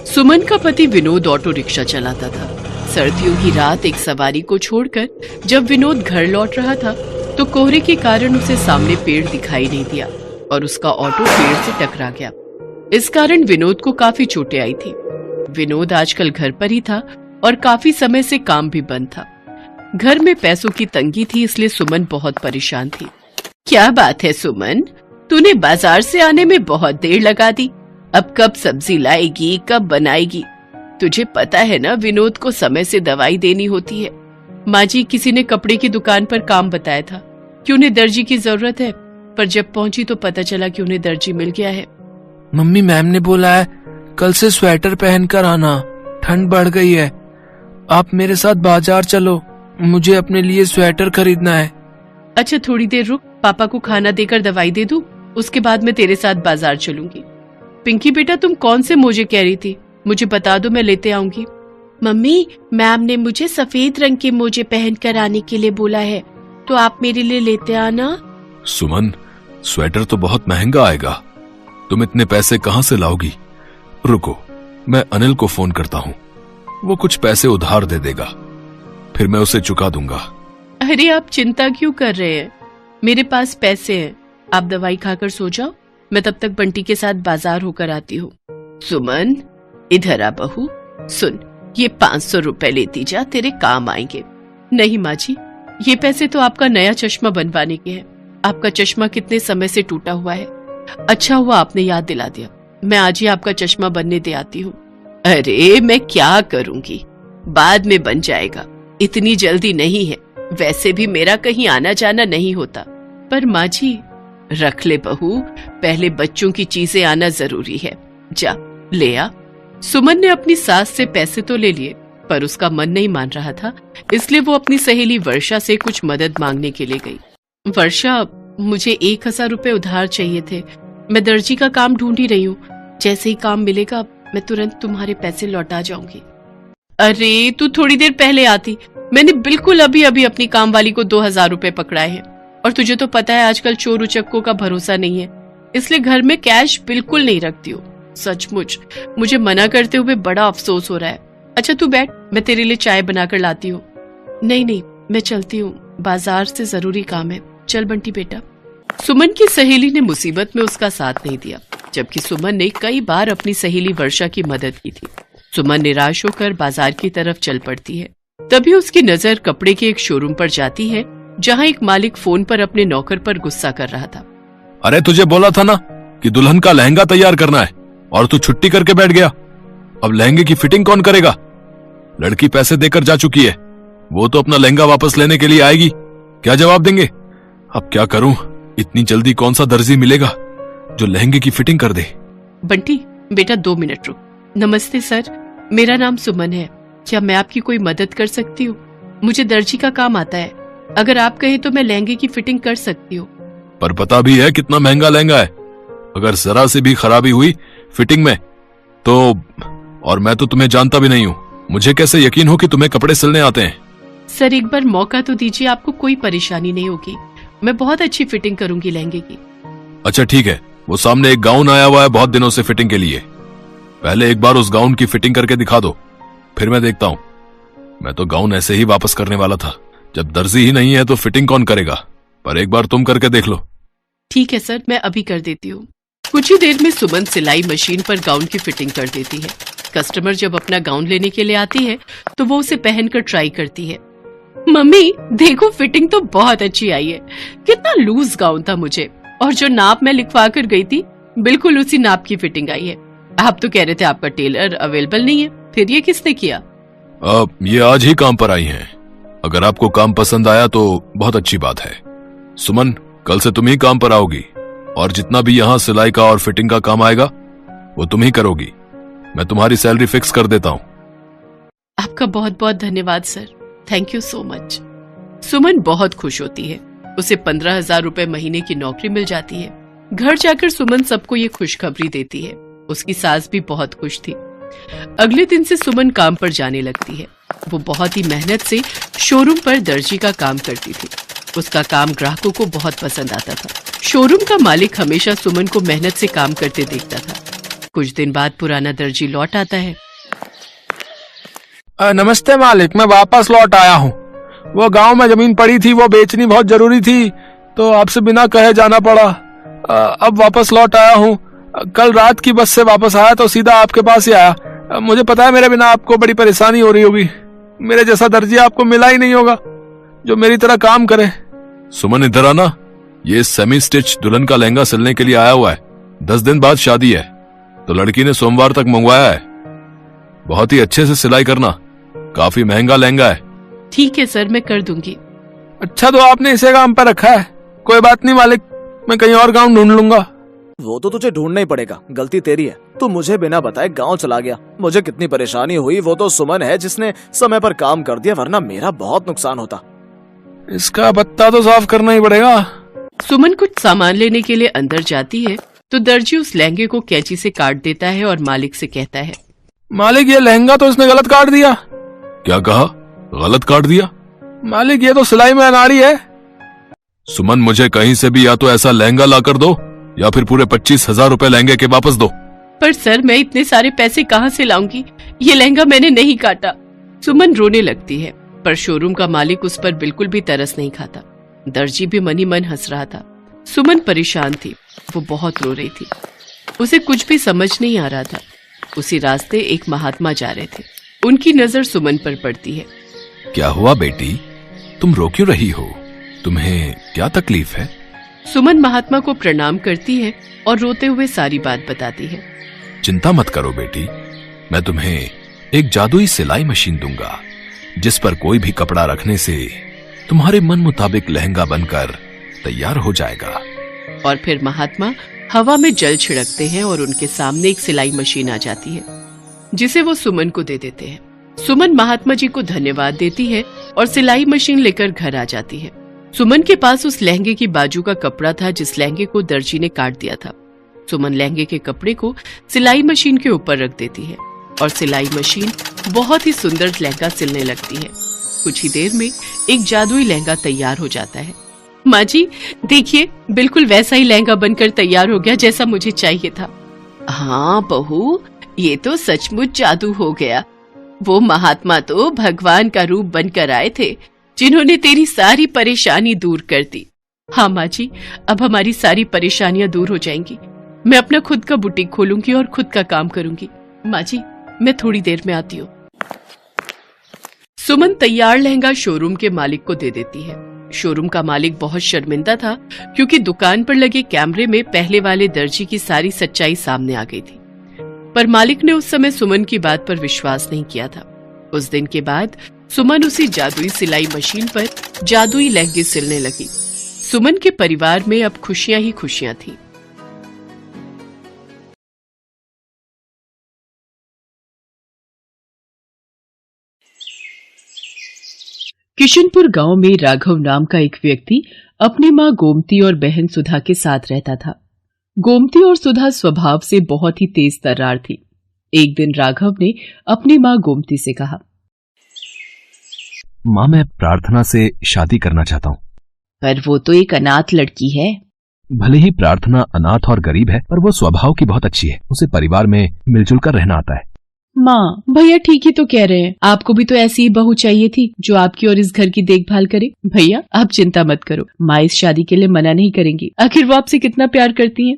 सुमन का पति Vinod auto rickshaw चलाता था। सर्दियों की रात एक सवारी को छोड़कर जब विनोद घर लौट रहा था तो कोहरे के कारण उसे सामने पेड़ दिखाई नहीं दिया और उसका ऑटो पेड़ से टकरा गया। इस कारण विनोद को काफी चोटें आई थी। विनोद आजकल घर पर ही था और काफी समय से काम भी बंद था। घर में पैसों की तंगी थी, इसलिए सुमन बहुत परेशान थी। क्या बात है सुमन, तूने बाजार से आने में बहुत देर लगा दी। अब कब सब्जी लाएगी, कब बनाएगी? तुझे पता है ना विनोद को समय से दवाई देनी होती है। माँ जी, किसी ने कपड़े की दुकान पर काम बताया था कि उन्हें दर्जी की जरूरत है, पर जब पहुंची तो पता चला कि उन्हें दर्जी मिल गया है। मम्मी, मैम ने बोला है कल से स्वेटर पहनकर आना, ठंड बढ़ गई है। आप मेरे साथ बाजार चलो, मुझे अपने लिए स्वेटर खरीदना है। अच्छा थोड़ी देर रुक, पापा को खाना देकर दवाई दे दूं, उसके बाद मैं तेरे साथ बाजार चलूंगी। पिंकी बेटा, तुम कौन से मोजे कह रही थी? मुझे बता दो, मैं लेते आऊंगी। मम्मी, मैम ने मुझे सफेद रंग के मोजे पहन कर आने के लिए बोला है, तो आप मेरे लिए लेते आना। सुमन, स्वेटर तो बहुत महंगा आएगा, तुम इतने पैसे कहाँ से लाओगी? रुको, मैं अनिल को फोन करता हूँ, वो कुछ पैसे उधार दे देगा, फिर मैं उसे चुका दूंगा। अरे आप चिंता क्यों कर रहे हैं, मेरे पास पैसे हैं। आप दवाई खाकर सो जाओ, मैं तब तक बंटी के साथ बाजार होकर आती हूँ। सुमन, इधर आ बहू, सुन, ये 500 रुपए लेती जा, तेरे काम आएंगे। नहीं माँ जी, ये पैसे तो आपका नया चश्मा बनवाने के हैं। आपका चश्मा कितने समय से टूटा हुआ है। अच्छा हुआ आपने याद दिला दिया, मैं आज ही आपका चश्मा बनने दे आती हूँ। अरे मैं क्या करूंगी, बाद में बन जाएगा, इतनी जल्दी नहीं है। वैसे भी मेरा कहीं आना जाना नहीं होता। पर माँ जी, रख ले बहू, पहले बच्चों की चीजें आना जरूरी है। जा ले आ। सुमन ने अपनी सास से पैसे तो ले लिए, पर उसका मन नहीं मान रहा था, इसलिए वो अपनी सहेली वर्षा से कुछ मदद मांगने के लिए गई। वर्षा, मुझे 1000 रुपए उधार चाहिए थे। मैं दर्जी का काम ढूंढ ही रही हूँ, जैसे ही काम मिलेगा मैं तुरंत तुम्हारे पैसे लौटा जाऊंगी। अरे तू थोड़ी देर पहले आती, मैंने बिल्कुल अभी अभी अपनी काम वाली को 2000 रुपए पकड़ाए हैं। और तुझे तो पता है आजकल चोर उचक्कों का भरोसा नहीं है, इसलिए घर में कैश बिल्कुल नहीं रखती हूँ। सचमुच मुझे मना करते हुए बड़ा अफसोस हो रहा है। अच्छा तू बैठ, मैं तेरे लिए चाय बनाकर लाती हूँ। नहीं नहीं, मैं चलती हूँ, बाजार से जरूरी काम है। चल बंटी बेटा। सुमन की सहेली ने मुसीबत में उसका साथ नहीं दिया, जबकि सुमन ने कई बार अपनी सहेली वर्षा की मदद की थी। सुमन निराश होकर बाजार की तरफ चल पड़ती है। तभी उसकी नजर कपड़े के एक शोरूम पर जाती है, जहां एक मालिक फोन पर अपने नौकर पर गुस्सा कर रहा था। अरे तुझे बोला था ना कि दुल्हन का लहंगा तैयार करना है, और तू छुट्टी करके बैठ गया। अब लहंगे की फिटिंग कौन करेगा? लड़की पैसे देकर जा चुकी है, वो तो अपना लहंगा वापस लेने के लिए आएगी, क्या जवाब देंगे? अब क्या करूं, इतनी जल्दी कौन सा दर्जी मिलेगा जो लहंगे की फिटिंग कर दे? बंटी बेटा 2 मिनट रुक। नमस्ते सर, मेरा नाम सुमन है, क्या मैं आपकी कोई मदद कर सकती हूँ? मुझे दर्जी का काम आता है, अगर आप कहें तो मैं लहंगे की फिटिंग कर सकती हूँ। पर पता भी है कितना महंगा लहंगा है, अगर जरा सी भी खराबी हुई फिटिंग में तो, और मैं तो तुम्हें जानता भी नहीं हूँ, मुझे कैसे यकीन हो कि तुम्हें कपड़े सिलने आते हैं? सर एक बार मौका तो दीजिए, आपको कोई परेशानी नहीं होगी, मैं बहुत अच्छी फिटिंग करूंगी लहंगे की। अच्छा ठीक है, वो सामने एक गाउन आया हुआ है बहुत दिनों से फिटिंग के लिए, पहले एक बार उस गाउन की फिटिंग करके दिखा दो, फिर मैं देखता हूँ। मैं तो गाउन ऐसे ही वापस करने वाला था, जब दर्जी ही नहीं है तो फिटिंग कौन करेगा, पर एक बार तुम करके देख लो। ठीक है सर, मैं अभी कर देती हूँ। कुछ ही देर में सुमन सिलाई मशीन पर गाउन की फिटिंग कर देती है। कस्टमर जब अपना गाउन लेने के लिए आती है तो वो उसे पहनकर ट्राई करती है। मम्मी देखो, फिटिंग तो बहुत अच्छी आई है, कितना लूज गाउन था मुझे, और जो नाप मैं लिखवा कर गई थी बिल्कुल उसी नाप की फिटिंग आई है। आप तो कह रहे थे आपका टेलर अवेलेबल नहीं है, फिर ये किसने किया? ये आज ही काम पर आई हैं, अगर आपको काम पसंद आया तो बहुत अच्छी बात है। सुमन, कल से तुम ही काम पर आओगी, और जितना भी यहाँ सिलाई का और फिटिंग का काम आएगा वो तुम ही करोगी, मैं तुम्हारी सैलरी फिक्स कर देता हूँ। आपका बहुत बहुत धन्यवाद sir, thank you so much. Suman बहुत खुश होती है, उसे 15,000 रुपए महीने की नौकरी मिल जाती है। घर जाकर सुमन सबको ये खुशखबरी देती है। उसकी सास भी बहुत खुश थी। अगले दिन से सुमन काम पर जाने लगती है। वो बहुत ही मेहनत से शोरूम पर दर्जी का काम करती थी। उसका काम ग्राहकों को बहुत पसंद आता था। शोरूम का मालिक हमेशा सुमन को मेहनत से काम करते देखता था। कुछ दिन बाद पुराना दर्जी लौट आता है। नमस्ते मालिक, मैं वापस लौट आया हूँ। वो गांव में जमीन पड़ी थी, वो बेचनी बहुत जरूरी थी, तो आपसे बिना कहे जाना पड़ा। अब वापस लौट आया हूँ। कल रात की बस से वापस आया तो सीधा आपके पास ही आया। मुझे पता है मेरे बिना आपको बड़ी परेशानी हो रही होगी। मेरे जैसा दर्जी आपको मिला ही नहीं होगा जो मेरी तरह काम करे। सुमन इधर आना। ये सेमी स्टिच दुल्हन का लहंगा सिलने के लिए आया हुआ है। 10 दिन बाद शादी है, तो लड़की ने सोमवार तक मंगवाया है। बहुत ही अच्छे से सिलाई करना, काफी महंगा लहंगा है। ठीक है सर, मैं कर दूंगी। अच्छा, तो आपने इसे काम पर रखा है। कोई बात नहीं मालिक, मैं कहीं और काम ढूंढ लूंगा। वो तो तुझे ढूंढना ही पड़ेगा, गलती तेरी है। तू मुझे बिना बताए गांव चला गया। मुझे कितनी परेशानी हुई, वो तो सुमन है जिसने समय पर काम कर दिया, वरना मेरा बहुत नुकसान होता। इसका पत्ता तो साफ करना ही पड़ेगा। सुमन कुछ सामान लेने के लिए अंदर जाती है तो दर्जी उस लहंगे को कैंची से काट देता है और मालिक से कहता है, मालिक ये लहंगा तो इसने गलत काट दिया। क्या कहा? गलत काट दिया? मालिक ये तो सिलाई में अनाड़ी है। सुमन, मुझे कहीं से भी या तो ऐसा लहंगा लाकर दो या फिर पूरे 25,000 रुपए लहंगे के वापस दो। पर सर, मैं इतने सारे पैसे कहाँ से लाऊंगी? ये लहंगा मैंने नहीं काटा। सुमन रोने लगती है, पर शोरूम का मालिक उस पर बिल्कुल भी तरस नहीं खाता। दर्जी भी मन ही मन हंस रहा था। सुमन परेशान थी, वो बहुत रो रही थी। उसे कुछ भी समझ नहीं आ रहा था। उसी रास्ते एक महात्मा जा रहे थे। उनकी नजर सुमन पर पड़ती है। क्या हुआ बेटी, तुम रो क्यों रही हो? तुम्हें क्या तकलीफ है? सुमन महात्मा को प्रणाम करती है और रोते हुए सारी बात बताती है। चिंता मत करो बेटी, मैं तुम्हें एक जादुई सिलाई मशीन दूंगा जिस पर कोई भी कपड़ा रखने से तुम्हारे मन मुताबिक लहंगा बनकर तैयार हो जाएगा। और फिर महात्मा हवा में जल छिड़कते हैं और उनके सामने एक सिलाई मशीन आ जाती है, जिसे वो सुमन को दे देते हैं। सुमन महात्मा जी को धन्यवाद देती है और सिलाई मशीन लेकर घर आ जाती है। सुमन के पास उस लहंगे की बाजू का कपड़ा था जिस लहंगे को दर्जी ने काट दिया था। सुमन लहंगे के कपड़े को सिलाई मशीन के ऊपर रख देती है और सिलाई मशीन बहुत ही सुंदर लहंगा सिलने लगती है। कुछ ही देर में एक जादुई लहंगा तैयार हो जाता है। माँ जी देखिए, बिल्कुल वैसा ही लहंगा बनकर तैयार हो गया जैसा मुझे चाहिए था। हाँ बहू, ये तो सचमुच जादू हो गया। वो महात्मा तो भगवान का रूप बनकर आए थे जिन्होंने तेरी सारी परेशानी दूर कर दी। हाँ माँ जी, अब हमारी सारी परेशानियां दूर हो जाएंगी। मैं अपना खुद का बुटीक खोलूंगी और खुद का काम करूंगी। माँ जी, मैं थोड़ी देर में आती हूँ। सुमन तैयार लहंगा शोरूम के मालिक को दे देती है। शोरूम का मालिक बहुत शर्मिंदा था क्योंकि दुकान पर लगे कैमरे में पहले वाले दर्जी की सारी सच्चाई सामने आ गई थी। पर मालिक ने उस समय सुमन की बात पर विश्वास नहीं किया था। उस दिन के बाद सुमन उसी जादुई सिलाई मशीन पर जादुई लहंगे सिलने लगी। सुमन के परिवार में अब खुशियां ही खुशियां थी। किशनपुर गांव में राघव नाम का एक व्यक्ति अपनी मां गोमती और बहन सुधा के साथ रहता था। गोमती और सुधा स्वभाव से बहुत ही तेज तर्रार थी। एक दिन राघव ने अपनी मां गोमती से कहा, माँ मैं प्रार्थना से शादी करना चाहता हूँ। पर वो तो एक अनाथ लड़की है। भले ही प्रार्थना अनाथ और गरीब है, पर वो स्वभाव की बहुत अच्छी है। उसे परिवार में मिलजुल कर रहना आता है। माँ भैया ठीक ही तो कह रहे हैं, आपको भी तो ऐसी ही बहू चाहिए थी जो आपकी और इस घर की देखभाल करे। भैया आप चिंता मत करो, माँ इस शादी के लिए मना नहीं करेंगी। आखिर वो आपसे कितना प्यार करती हैं।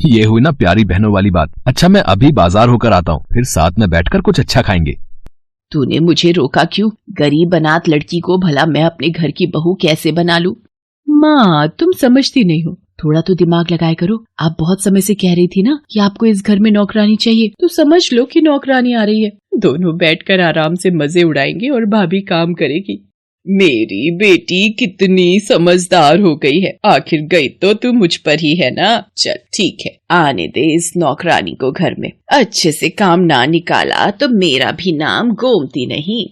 ये हुई ना प्यारी बहनों वाली बात। अच्छा मैं अभी बाजार होकर आता हूँ, फिर साथ में बैठकर कुछ अच्छा खाएंगे। तूने मुझे रोका क्यों? गरीब अनाथ लड़की को भला मैं अपने घर की बहू कैसे बना लूं? माँ तुम समझती नहीं हो, थोड़ा तो दिमाग लगाया करो। आप बहुत समय से कह रही थी ना कि आपको इस घर में नौकरानी चाहिए, तो समझ लो कि नौकरानी आ रही है। दोनों बैठकर आराम से मजे उड़ाएंगे और भाभी काम करेगी। मेरी बेटी कितनी समझदार हो गई है। आखिर गई तो तू मुझ पर ही है ना। चल ठीक है, आने दे इस नौकरानी को घर में। अच्छे से काम ना निकाला तो मेरा भी नाम गोमती नहीं।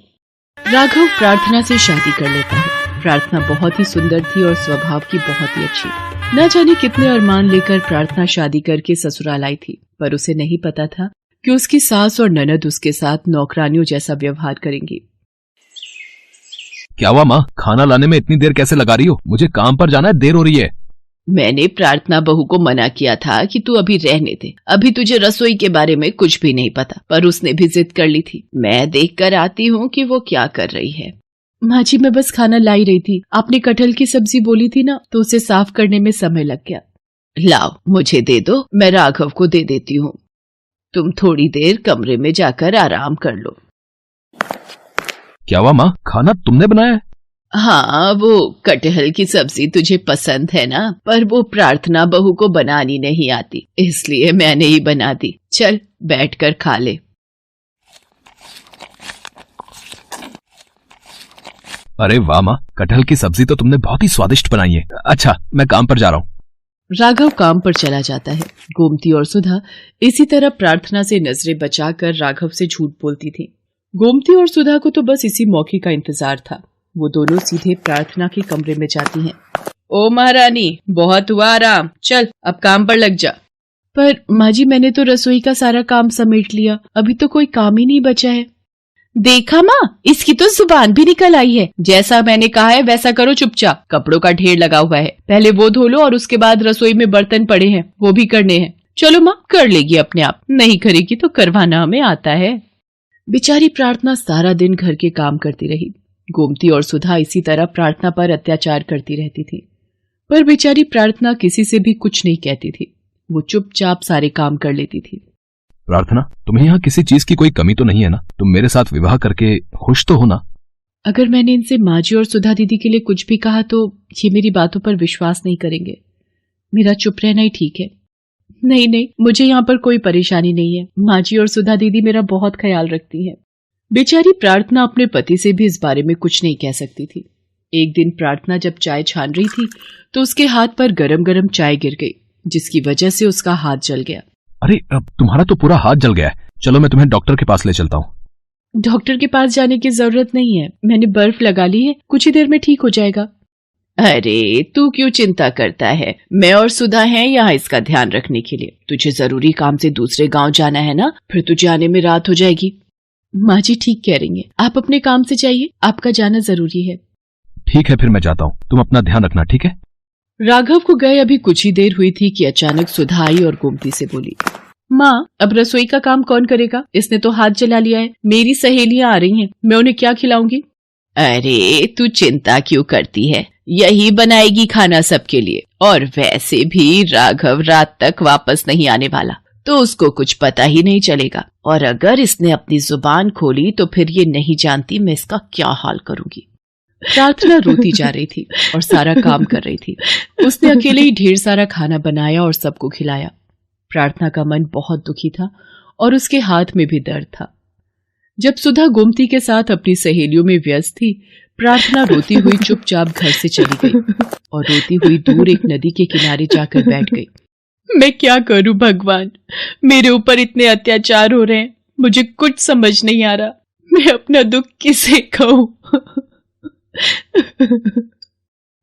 राघव प्रार्थना से शादी कर लेता है। प्रार्थना बहुत ही सुंदर थी और स्वभाव की बहुत ही अच्छी। न जाने कितने अरमान लेकर प्रार्थना शादी करके ससुराल आई थी, पर उसे नहीं पता था कि उसकी सास और ननद उसके साथ नौकरानियों जैसा व्यवहार करेंगी। क्या हुआ माँ, खाना लाने में इतनी देर कैसे लगा रही हो? मुझे काम पर जाना है, देर हो रही है। मैंने प्रार्थना बहू को मना किया था कि तू अभी रहने दे, अभी तुझे रसोई के बारे में कुछ भी नहीं पता, पर उसने भी जिद कर ली थी। मैं देख कर आती हूँ कि वो क्या कर रही है। माँ जी, मैं बस खाना लाई रही थी। आपने कटहल की सब्जी बोली थी ना, तो उसे साफ करने में समय लग गया। लाओ मुझे दे दो, मैं राघव को दे देती हूँ। तुम थोड़ी देर कमरे में जाकर आराम कर लो। क्या हुआ माँ, खाना तुमने बनाया है? हाँ, वो कटहल की सब्जी तुझे पसंद है ना, पर वो प्रार्थना बहू को बनानी नहीं आती, इसलिए मैंने ही बना दी। चल बैठकर खा ले। अरे वाह माँ, कटहल की सब्जी तो तुमने बहुत ही स्वादिष्ट बनाई है। अच्छा, मैं काम पर जा रहा हूँ। राघव काम पर चला जाता है। गोमती और सुधा इसी तरह प्रार्थना से नजरें बचाकर राघव से झूठ बोलती थी। गोमती और सुधा को तो बस इसी मौके का इंतजार था। वो दोनों सीधे प्रार्थना के कमरे में जाती हैं। ओ महारानी, बहुत हुआ आराम, चल अब काम पर लग जा। पर माँ जी, मैंने तो रसोई का सारा काम समेट लिया, अभी तो कोई काम ही नहीं बचा है। देखा माँ, इसकी तो जुबान भी निकल आई है। जैसा मैंने कहा है वैसा करो चुपचाप। कपड़ों का ढेर लगा हुआ है, पहले वो धो लो और उसके बाद रसोई में बर्तन पड़े हैं, वो भी करने हैं। चलो माँ, कर लेगी अपने आप, नहीं करेगी तो करवाना हमें आता है। बेचारी प्रार्थना सारा दिन घर के काम करती रही। गोमती और सुधा इसी तरह प्रार्थना पर अत्याचार करती रहती थी, पर बेचारी प्रार्थना किसी से भी कुछ नहीं कहती थी। वो चुपचाप सारे काम कर लेती थी। प्रार्थना, तुम्हें यहाँ किसी चीज की कोई कमी तो नहीं है ना? तुम मेरे साथ विवाह करके खुश तो हो ना? अगर मैंने इनसे माँ जी और सुधा दीदी के लिए कुछ भी कहा तो ये मेरी बातों पर विश्वास नहीं करेंगे। मेरा चुप रहना ही ठीक है। नहीं नहीं, मुझे यहाँ पर कोई परेशानी नहीं है। माँ जी और सुधा दीदी मेरा बहुत ख्याल रखती हैं। बेचारी प्रार्थना अपने पति से भी इस बारे में कुछ नहीं कह सकती थी। एक दिन प्रार्थना जब चाय छान रही थी तो उसके हाथ पर गरम गरम चाय गिर गई, जिसकी वजह से उसका हाथ जल गया। अरे, अब तुम्हारा तो पूरा हाथ जल गया है। चलो मैं तुम्हें डॉक्टर के पास ले चलता हूँ। डॉक्टर के पास जाने की जरूरत नहीं है, मैंने बर्फ लगा ली है, कुछ ही देर में ठीक हो जाएगा। अरे तू क्यों चिंता करता है, मैं और सुधा हैं यहाँ इसका ध्यान रखने के लिए। तुझे जरूरी काम से दूसरे गांव जाना है ना, फिर तुझे आने में रात हो जाएगी। माँ जी ठीक कह रही हैं, आप अपने काम से जाइए, आपका जाना जरूरी है। ठीक है, फिर मैं जाता हूँ, तुम अपना ध्यान रखना, ठीक है? राघव को गए अभी कुछ ही देर हुई थी कि अचानक सुधा आई और गोमती से बोली, माँ अब रसोई का काम कौन करेगा? इसने तो हाथ जला लिया है। मेरी सहेलियां आ रही हैं, मैं उन्हें क्या खिलाऊंगी? अरे तू चिंता क्यों करती है, यही बनाएगी खाना सबके लिए। और वैसे भी राघव रात तक वापस नहीं आने वाला, तो उसको कुछ पता ही नहीं चलेगा। और अगर इसने अपनी जुबान खोली तो फिर ये नहीं जानती मैं इसका क्या हाल करूंगी। प्रार्थना रोती जा रही थी और सारा काम कर रही थी। उसने अकेले ही ढेर सारा खाना बनाया और सबको खिलाया। प्रार्थना का मन बहुत दुखी था और उसके हाथ में भी दर्द था। जब सुधा गोमती के साथ अपनी सहेलियों में व्यस्त थी, प्रार्थना रोती हुई चुपचाप घर से चली गई और रोती हुई दूर एक नदी के किनारे जाकर बैठ गई। मैं क्या करूं भगवान, मेरे ऊपर इतने अत्याचार हो रहे हैं, मुझे कुछ समझ नहीं आ रहा। मैं अपना दुख किसे कहूं?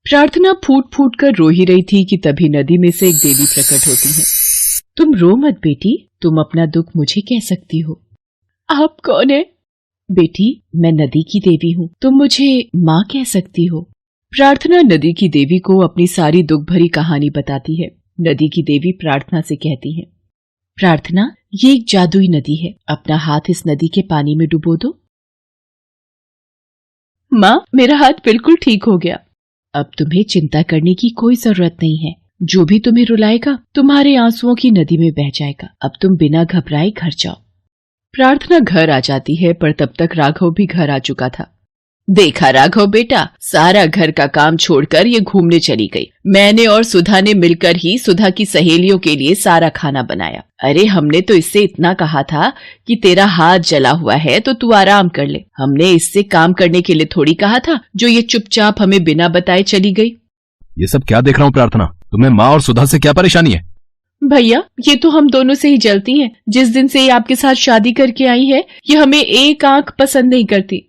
प्रार्थना फूट फूट कर रो ही रही थी कि तभी नदी में से एक देवी प्रकट होती है। तुम रो मत बेटी, तुम अपना दुख मुझे कह सकती हो। आप कौन है? बेटी मैं नदी की देवी हूँ, तुम मुझे माँ कह सकती हो। प्रार्थना नदी की देवी को अपनी सारी दुख भरी कहानी बताती है। नदी की देवी प्रार्थना से कहती है, प्रार्थना ये एक जादुई नदी है, अपना हाथ इस नदी के पानी में डुबो दो। माँ मेरा हाथ बिल्कुल ठीक हो गया, अब तुम्हें चिंता करने की कोई जरूरत नहीं है। जो भी तुम्हें रुलाएगा तुम्हारे आंसुओं की नदी में बह जाएगा। अब तुम बिना घबराए घर जाओ। प्रार्थना घर आ जाती है, पर तब तक राघव भी घर आ चुका था। देखा राघव बेटा, सारा घर का काम छोड़कर ये घूमने चली गई। मैंने और सुधा ने मिलकर ही सुधा की सहेलियों के लिए सारा खाना बनाया। अरे हमने तो इससे इतना कहा था कि तेरा हाथ जला हुआ है तो तू आराम कर ले। हमने इससे काम करने के लिए थोड़ी कहा था जो ये चुपचाप हमें बिना बताए चली गई। ये सब क्या देख रहा हूँ प्रार्थना, तुम्हें माँ और सुधा से क्या परेशानी है? भैया ये तो हम दोनों से ही जलती हैं। जिस दिन से ये आपके साथ शादी करके आई है ये हमें एक आंख पसंद नहीं करती।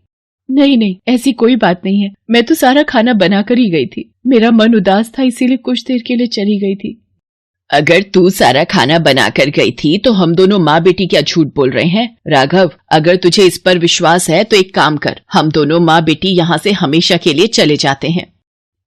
नहीं नहीं ऐसी कोई बात नहीं है, मैं तो सारा खाना बना कर ही गई थी। मेरा मन उदास था इसीलिए कुछ देर के लिए चली गई थी। अगर तू सारा खाना बना कर गई थी तो हम दोनों माँ बेटी क्या झूठ बोल रहे हैं? राघव अगर तुझे इस पर विश्वास है तो एक काम कर, हम दोनों माँ बेटी यहाँ से हमेशा के लिए चले जाते हैं।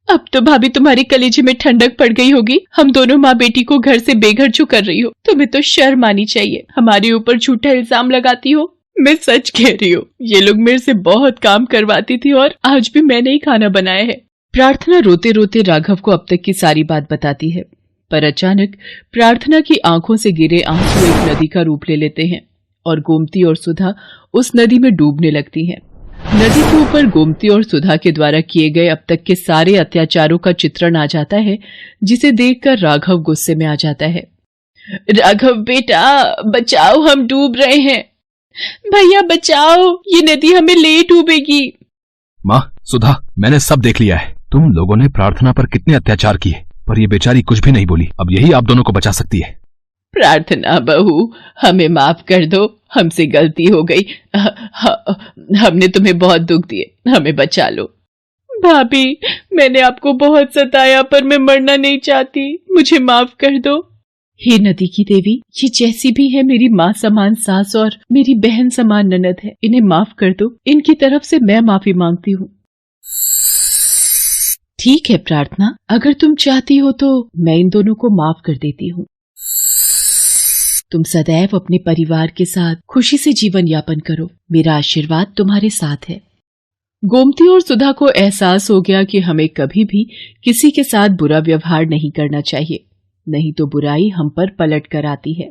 अब तो भाभी तुम्हारे कलेजे में ठंडक पड़ गई होगी। हम दोनों माँ बेटी को घर से बेघर क्यों कर रही हो? तुम्हें तो शर्म आनी चाहिए, हमारे ऊपर झूठा इल्जाम लगाती हो। मैं सच कह रही हूँ, ये लोग मेरे से बहुत काम करवाती थी और आज भी मैंने ही खाना बनाया है। प्रार्थना रोते रोते राघव को अब तक की सारी बात बताती है, पर अचानक प्रार्थना की आंखों से गिरे आंसू एक नदी का रूप ले लेते हैं और गोमती और सुधा उस नदी में डूबने लगती हैं। नदी के ऊपर गोमती और सुधा के द्वारा किए गए अब तक के सारे अत्याचारों का चित्रण आ जाता है, जिसे देखकर राघव गुस्से में आ जाता है। राघव बेटा बचाओ, हम डूब रहे हैं। भैया बचाओ, ये नदी हमें ले डूबेगी। माँ सुधा, मैंने सब देख लिया है। तुम लोगों ने प्रार्थना पर कितने अत्याचार किए, पर ये बेचारी कुछ भी नहीं बोली। अब यही आप दोनों को बचा सकती है। प्रार्थना बहू, हमें माफ कर दो, हमसे गलती हो गई। हमने तुम्हें बहुत दुख दिए, हमें बचा लो। भाभी, मैंने आपको बहुत सताया, पर मैं मरना नहीं चाहती, मुझे माफ कर दो। हे नदी की देवी, ये जैसी भी है मेरी माँ समान सास और मेरी बहन समान ननद है, इन्हें माफ कर दो। इनकी तरफ से मैं माफी मांगती हूँ। ठीक है प्रार्थना, अगर तुम चाहती हो तो मैं इन दोनों को माफ कर देती हूँ। तुम सदैव अपने परिवार के साथ खुशी से जीवन यापन करो, मेरा आशीर्वाद तुम्हारे साथ है। गोमती और सुधा को एहसास हो गया कि हमें कभी भी किसी के साथ बुरा व्यवहार नहीं करना चाहिए, नहीं तो बुराई हम पर पलट कर आती है।